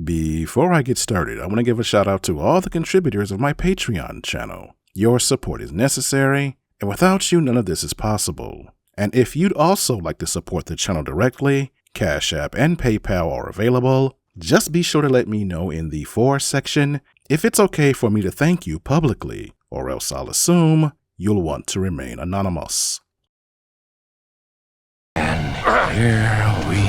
Before I get started, I want to give a shout out to all the contributors of my Patreon channel. Your support is necessary, and without you, none of this is possible. And if you'd also like to support the channel directly, Cash App and PayPal are available. Just be sure to let me know in the For section if it's okay for me to thank you publicly, or else I'll assume you'll want to remain anonymous. And here we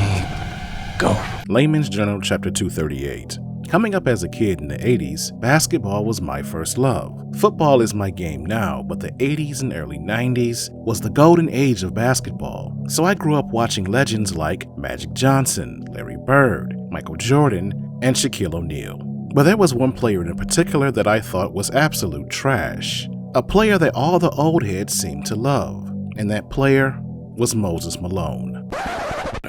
go. Laymans Journal Chapter 238. Coming up as a kid in the 80s, basketball was my first love. Football is my game now, but the 80s and early 90s was the golden age of basketball. So I grew up watching legends like Magic Johnson, Larry Bird, Michael Jordan, and Shaquille O'Neal. But there was one player in particular that I thought was absolute trash. A player that all the old heads seemed to love. And that player was Moses Malone.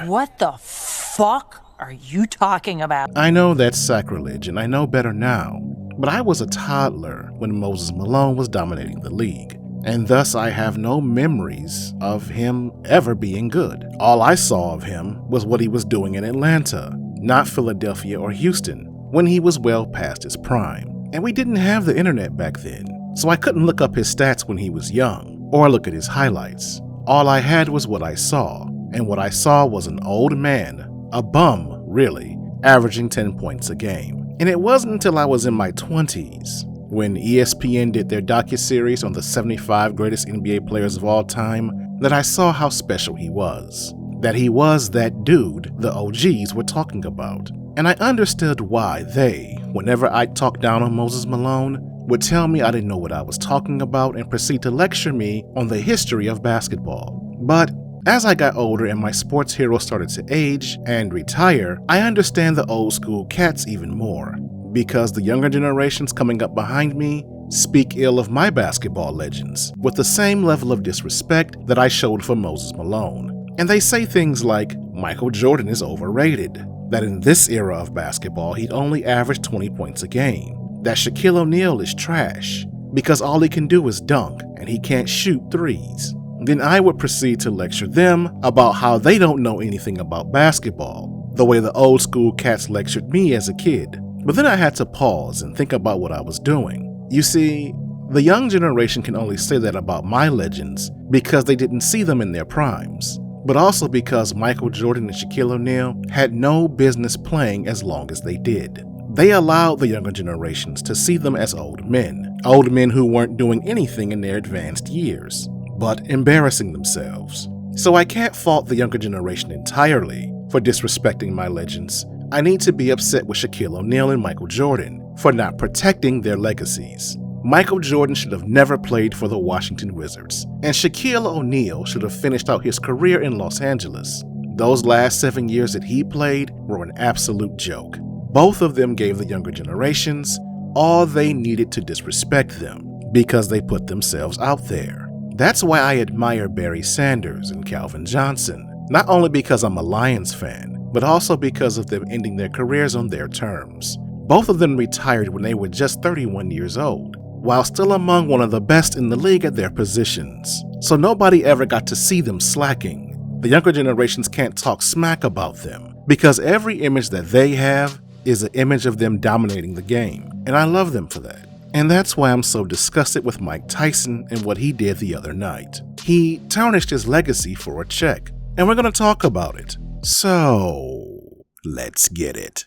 What the fuck are you talking about? I know that's sacrilege, and I know better now, but I was a toddler when Moses Malone was dominating the league, and thus I have no memories of him ever being good. All I saw of him was what he was doing in Atlanta, not Philadelphia or Houston, when he was well past his prime. And we didn't have the internet back then, so I couldn't look up his stats when he was young, or look at his highlights. All I had was what I saw, and what I saw was an old man, a bum, really, averaging 10 points a game. And it wasn't until I was in my 20s, when ESPN did their docuseries on the 75 greatest NBA players of all time, that I saw how special he was. That he was that dude the OGs were talking about. And I understood why they, whenever I talked down on Moses Malone, would tell me I didn't know what I was talking about and proceed to lecture me on the history of basketball. But as I got older and my sports heroes started to age and retire, I understand the old school cats even more, because the younger generations coming up behind me speak ill of my basketball legends with the same level of disrespect that I showed for Moses Malone. And they say things like, Michael Jordan is overrated, that in this era of basketball he'd only average 20 points a game, that Shaquille O'Neal is trash because all he can do is dunk and he can't shoot threes. Then I would proceed to lecture them about how they don't know anything about basketball, the way the old school cats lectured me as a kid. But then I had to pause and think about what I was doing. You see, the young generation can only say that about my legends because they didn't see them in their primes, but also because Michael Jordan and Shaquille O'Neal had no business playing as long as they did. They allowed the younger generations to see them as old men who weren't doing anything in their advanced years, but embarrassing themselves. So I can't fault the younger generation entirely for disrespecting my legends. I need to be upset with Shaquille O'Neal and Michael Jordan for not protecting their legacies. Michael Jordan should have never played for the Washington Wizards, and Shaquille O'Neal should have finished out his career in Los Angeles. Those last 7 years that he played were an absolute joke. Both of them gave the younger generations all they needed to disrespect them because they put themselves out there. That's why I admire Barry Sanders and Calvin Johnson, not only because I'm a Lions fan, but also because of them ending their careers on their terms. Both of them retired when they were just 31 years old, while still among one of the best in the league at their positions. So nobody ever got to see them slacking. The younger generations can't talk smack about them, because every image that they have is an image of them dominating the game, and I love them for that. And that's why I'm so disgusted with Mike Tyson and what he did the other night. He tarnished his legacy for a check, and we're going to talk about it. So, let's get it.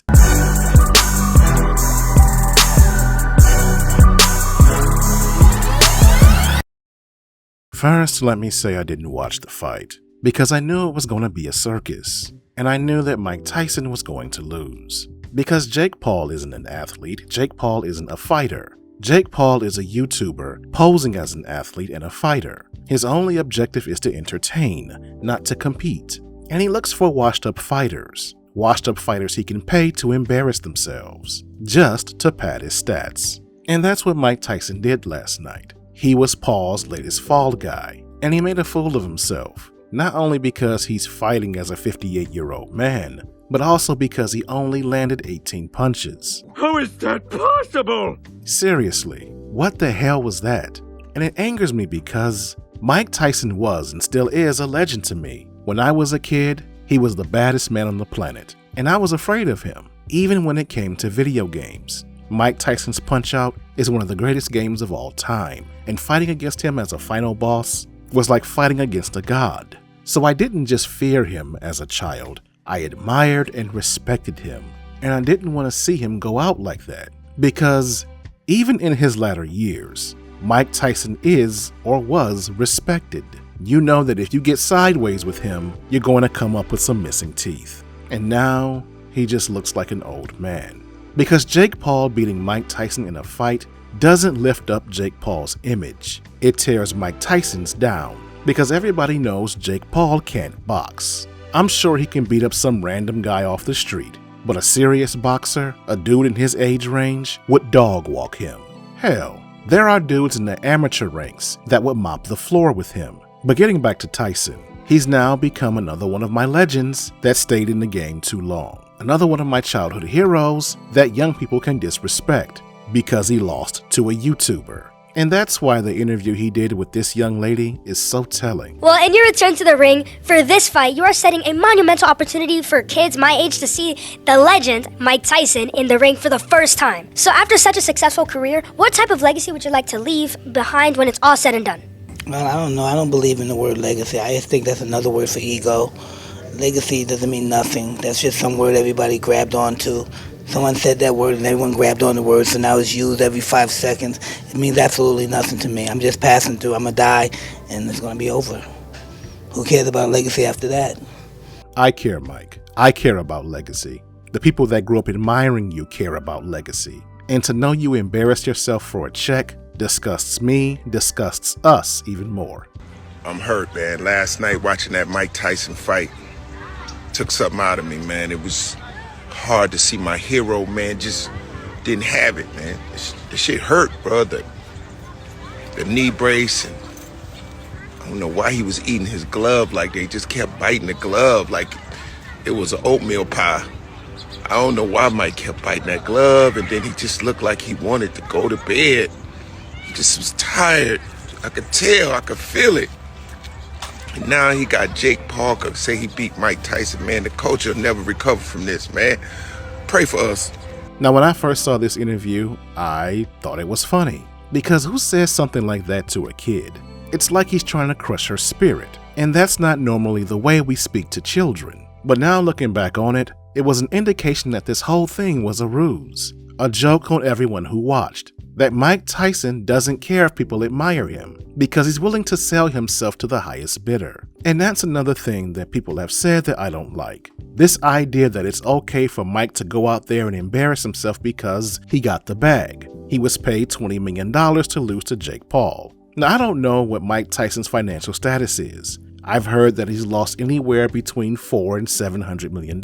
First, let me say I didn't watch the fight, because I knew it was going to be a circus, and I knew that Mike Tyson was going to lose. Because Jake Paul isn't an athlete, Jake Paul isn't a fighter. Jake Paul is a YouTuber posing as an athlete and a fighter. His only objective is to entertain, not to compete. And he looks for washed-up fighters he can pay to embarrass themselves, just to pad his stats. And that's what Mike Tyson did last night. He was Paul's latest fall guy, and he made a fool of himself, not only because he's fighting as a 58-year-old man, but also because he only landed 18 punches. How is that possible? Seriously, what the hell was that? And it angers me because Mike Tyson was and still is a legend to me. When I was a kid, he was the baddest man on the planet, and I was afraid of him. even when it came to video games. Mike Tyson's Punch-Out is one of the greatest games of all time, and fighting against him as a final boss was like fighting against a god. So I didn't just fear him as a child, I admired and respected him, and I didn't want to see him go out like that. Because even in his latter years, Mike Tyson is or was respected. You know that if you get sideways with him, you're going to come up with some missing teeth. And now, he just looks like an old man. Because Jake Paul beating Mike Tyson in a fight doesn't lift up Jake Paul's image. It tears Mike Tyson's down, because everybody knows Jake Paul can't box. I'm sure he can beat up some random guy off the street, but a serious boxer, a dude in his age range, would dog walk him. Hell, there are dudes in the amateur ranks that would mop the floor with him. But getting back to Tyson, he's now become another one of my legends that stayed in the game too long. Another one of my childhood heroes that young people can disrespect because he lost to a YouTuber. And that's why the interview he did with this young lady is so telling. Well, in your return to the ring for this fight, you are setting a monumental opportunity for kids my age to see the legend Mike Tyson in the ring for the first time. So after such a successful career, what type of legacy would you like to leave behind when it's all said and done? Well, I don't know. I don't believe in the word legacy. I just think that's another word for ego. Legacy doesn't mean nothing. That's just some word everybody grabbed onto. Someone said that word and everyone grabbed on the word, so now it's used every 5 seconds. It means absolutely nothing to me. I'm just passing through. I'm going to die, and it's going to be over. Who cares about legacy after that? I care, Mike. I care about legacy. The people that grew up admiring you care about legacy. And to know you embarrassed yourself for a check disgusts me, disgusts us even more. I'm hurt, man. Last night watching that Mike Tyson fight took something out of me, man. It was hard to see my hero, man, just didn't have it, man. This shit hurt, bro. The knee brace, and I don't know why he was eating his glove like they just kept biting the glove like it was an oatmeal pie. I don't know why Mike kept biting that glove, and then he just looked like he wanted to go to bed. He just was tired. I could tell, I could feel it. And now he got Jake Paul say he beat Mike Tyson. Man, the coach will never recover from this, man. Pray for us. Now, when I first saw this interview, I thought it was funny. Because who says something like that to a kid? It's like he's trying to crush her spirit. And that's not normally the way we speak to children. But now looking back on it, it was an indication that this whole thing was a ruse. A joke on everyone who watched. That Mike Tyson doesn't care if people admire him because he's willing to sell himself to the highest bidder. And that's another thing that people have said that I don't like. This idea that it's okay for Mike to go out there and embarrass himself because he got the bag. He was paid $20 million to lose to Jake Paul. Now, I don't know what Mike Tyson's financial status is. I've heard that he's lost anywhere between $400 and $700 million,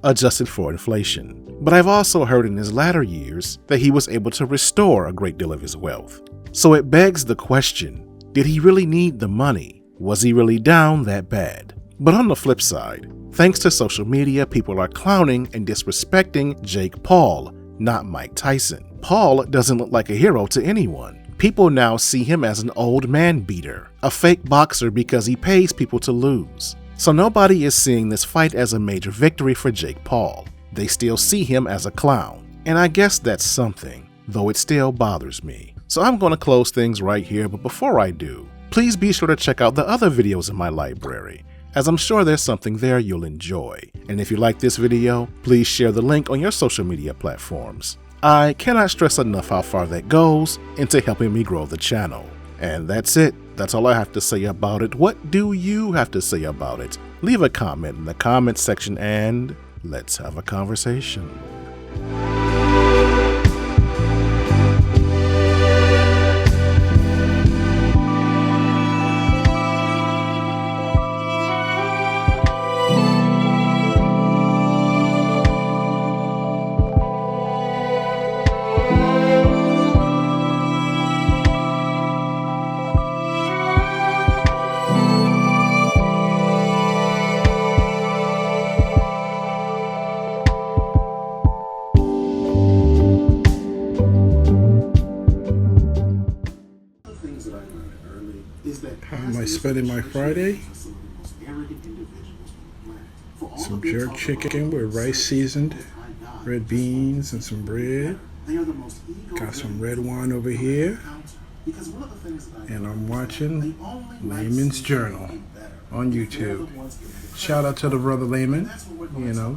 adjusted for inflation. But I've also heard in his latter years that he was able to restore a great deal of his wealth. So it begs the question, did he really need the money? Was he really down that bad? But on the flip side, thanks to social media, people are clowning and disrespecting Jake Paul, not Mike Tyson. Paul doesn't look like a hero to anyone. People now see him as an old man beater, a fake boxer because he pays people to lose. So nobody is seeing this fight as a major victory for Jake Paul. They still see him as a clown. And I guess that's something, though it still bothers me. So I'm going to close things right here, but before I do, please be sure to check out the other videos in my library, as I'm sure there's something there you'll enjoy. And if you like this video, please share the link on your social media platforms. I cannot stress enough how far that goes into helping me grow the channel. And that's it. That's all I have to say about it. What do you have to say about it? Leave a comment in the comment section and let's have a conversation. How am I spending my Friday? Some jerk chicken with rice seasoned red beans and some bread. Got some red wine over here. And I'm watching Layman's Journal on YouTube. Shout out to the brother Layman.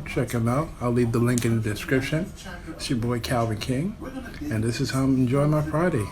Check him out. I'll leave the link in the description. It's your boy Calvin King. And this is how I'm enjoying my Friday.